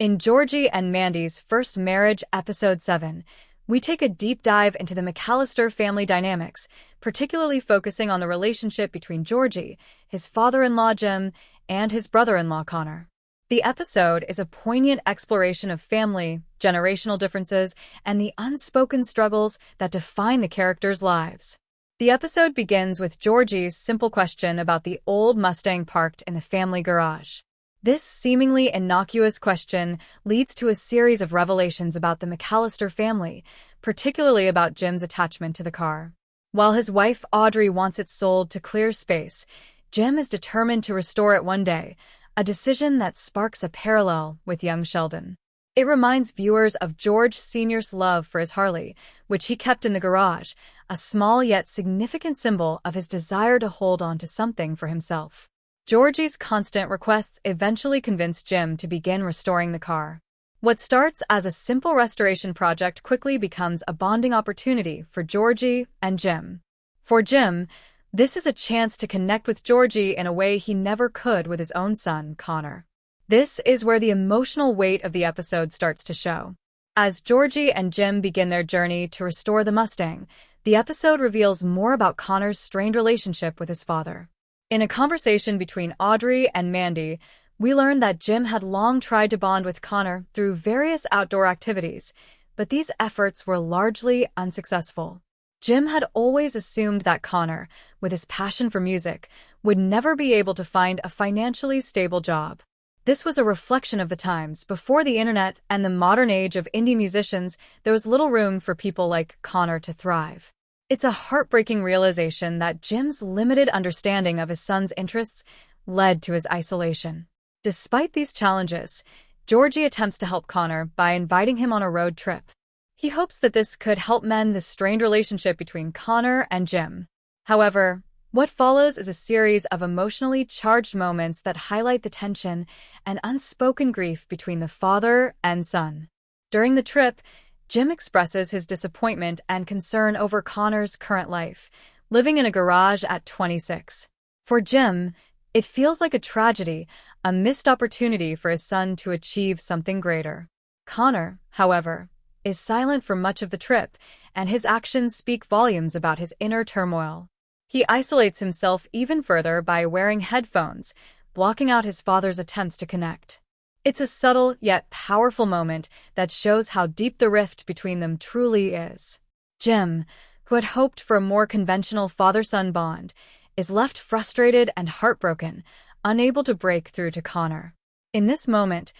In Georgie and Mandy's First Marriage, Episode 7, we take a deep dive into the McAllister family dynamics, particularly focusing on the relationship between Georgie, his father-in-law Jim, and his brother-in-law Connor. The episode is a poignant exploration of family, generational differences, and the unspoken struggles that define the characters' lives. The episode begins with Georgie's simple question about the old Mustang parked in the family garage. This seemingly innocuous question leads to a series of revelations about the McAllister family, particularly about Jim's attachment to the car. While his wife Audrey wants it sold to clear space, Jim is determined to restore it one day, a decision that sparks a parallel with young Sheldon. It reminds viewers of George Sr.'s love for his Harley, which he kept in the garage, a small yet significant symbol of his desire to hold on to something for himself. Georgie's constant requests eventually convince Jim to begin restoring the car. What starts as a simple restoration project quickly becomes a bonding opportunity for Georgie and Jim. For Jim, this is a chance to connect with Georgie in a way he never could with his own son, Connor. This is where the emotional weight of the episode starts to show. As Georgie and Jim begin their journey to restore the Mustang, the episode reveals more about Connor's strained relationship with his father. In a conversation between Audrey and Mandy, we learn that Jim had long tried to bond with Connor through various outdoor activities, but these efforts were largely unsuccessful. Jim had always assumed that Connor, with his passion for music, would never be able to find a financially stable job. This was a reflection of the times. Before the internet and the modern age of indie musicians, there was little room for people like Connor to thrive. It's a heartbreaking realization that Jim's limited understanding of his son's interests led to his isolation. Despite these challenges, Georgie attempts to help Connor by inviting him on a road trip. He hopes that this could help mend the strained relationship between Connor and Jim. However, what follows is a series of emotionally charged moments that highlight the tension and unspoken grief between the father and son. During the trip, Jim expresses his disappointment and concern over Connor's current life, living in a garage at 26. For Jim, it feels like a tragedy, a missed opportunity for his son to achieve something greater. Connor, however, is silent for much of the trip, and his actions speak volumes about his inner turmoil. He isolates himself even further by wearing headphones, blocking out his father's attempts to connect. It's a subtle yet powerful moment that shows how deep the rift between them truly is. Jim, who had hoped for a more conventional father-son bond, is left frustrated and heartbroken, unable to break through to Connor. In this moment,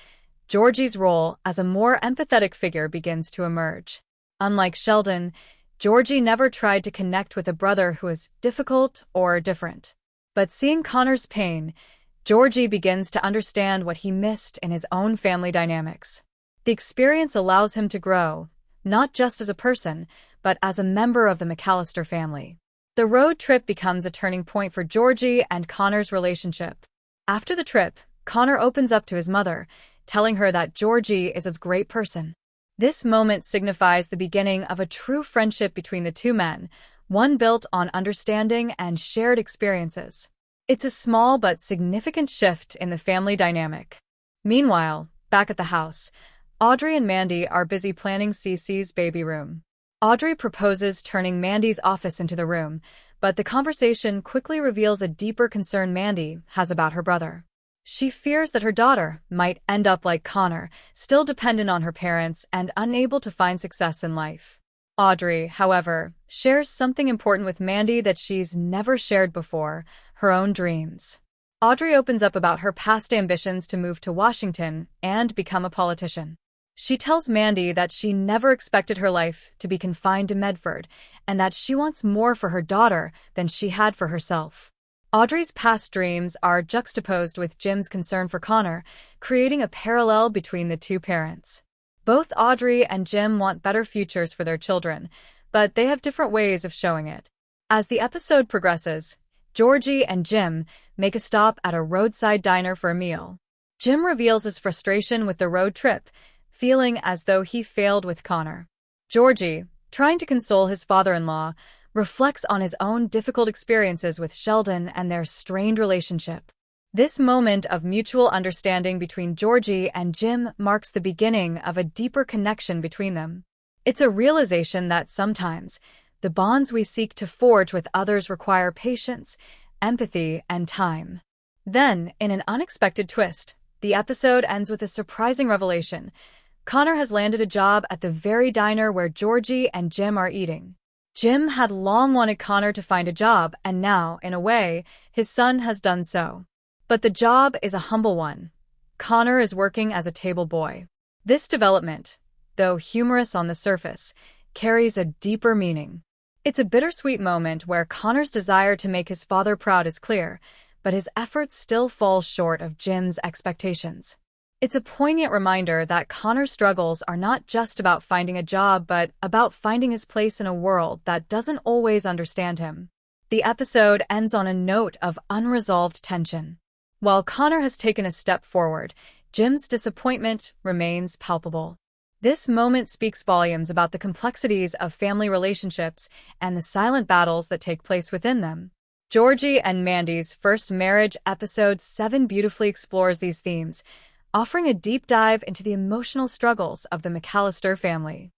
Georgie's role as a more empathetic figure begins to emerge. Unlike Sheldon, Georgie never tried to connect with a brother who was difficult or different. But seeing Connor's pain, Georgie begins to understand what he missed in his own family dynamics. The experience allows him to grow, not just as a person, but as a member of the McAllister family. The road trip becomes a turning point for Georgie and Connor's relationship. After the trip, Connor opens up to his mother, telling her that Georgie is a great person. This moment signifies the beginning of a true friendship between the two men, one built on understanding and shared experiences. It's a small but significant shift in the family dynamic. Meanwhile, back at the house, Audrey and Mandy are busy planning Cece's baby room. Audrey proposes turning Mandy's office into the room, but the conversation quickly reveals a deeper concern Mandy has about her brother. She fears that her daughter might end up like Connor, still dependent on her parents and unable to find success in life. Audrey, however, shares something important with Mandy that she's never shared before, her own dreams. Audrey opens up about her past ambitions to move to Washington and become a politician. She tells Mandy that she never expected her life to be confined to Medford and that she wants more for her daughter than she had for herself. Audrey's past dreams are juxtaposed with Jim's concern for Connor, creating a parallel between the two parents. Both Audrey and Jim want better futures for their children, but they have different ways of showing it. As the episode progresses, Georgie and Jim make a stop at a roadside diner for a meal. Jim reveals his frustration with the road trip, feeling as though he failed with Connor. Georgie, trying to console his father-in-law, reflects on his own difficult experiences with Sheldon and their strained relationship. This moment of mutual understanding between Georgie and Jim marks the beginning of a deeper connection between them. It's a realization that sometimes the bonds we seek to forge with others require patience, empathy, and time. Then, in an unexpected twist, the episode ends with a surprising revelation. Connor has landed a job at the very diner where Georgie and Jim are eating. Jim had long wanted Connor to find a job, and now, in a way, his son has done so. But the job is a humble one. Connor is working as a table boy. This development, though humorous on the surface, carries a deeper meaning. It's a bittersweet moment where Connor's desire to make his father proud is clear, but his efforts still fall short of Jim's expectations. It's a poignant reminder that Connor's struggles are not just about finding a job, but about finding his place in a world that doesn't always understand him. The episode ends on a note of unresolved tension. While Connor has taken a step forward, Jim's disappointment remains palpable. This moment speaks volumes about the complexities of family relationships and the silent battles that take place within them. Georgie and Mandy's First Marriage episode 7 beautifully explores these themes, offering a deep dive into the emotional struggles of the McAllister family.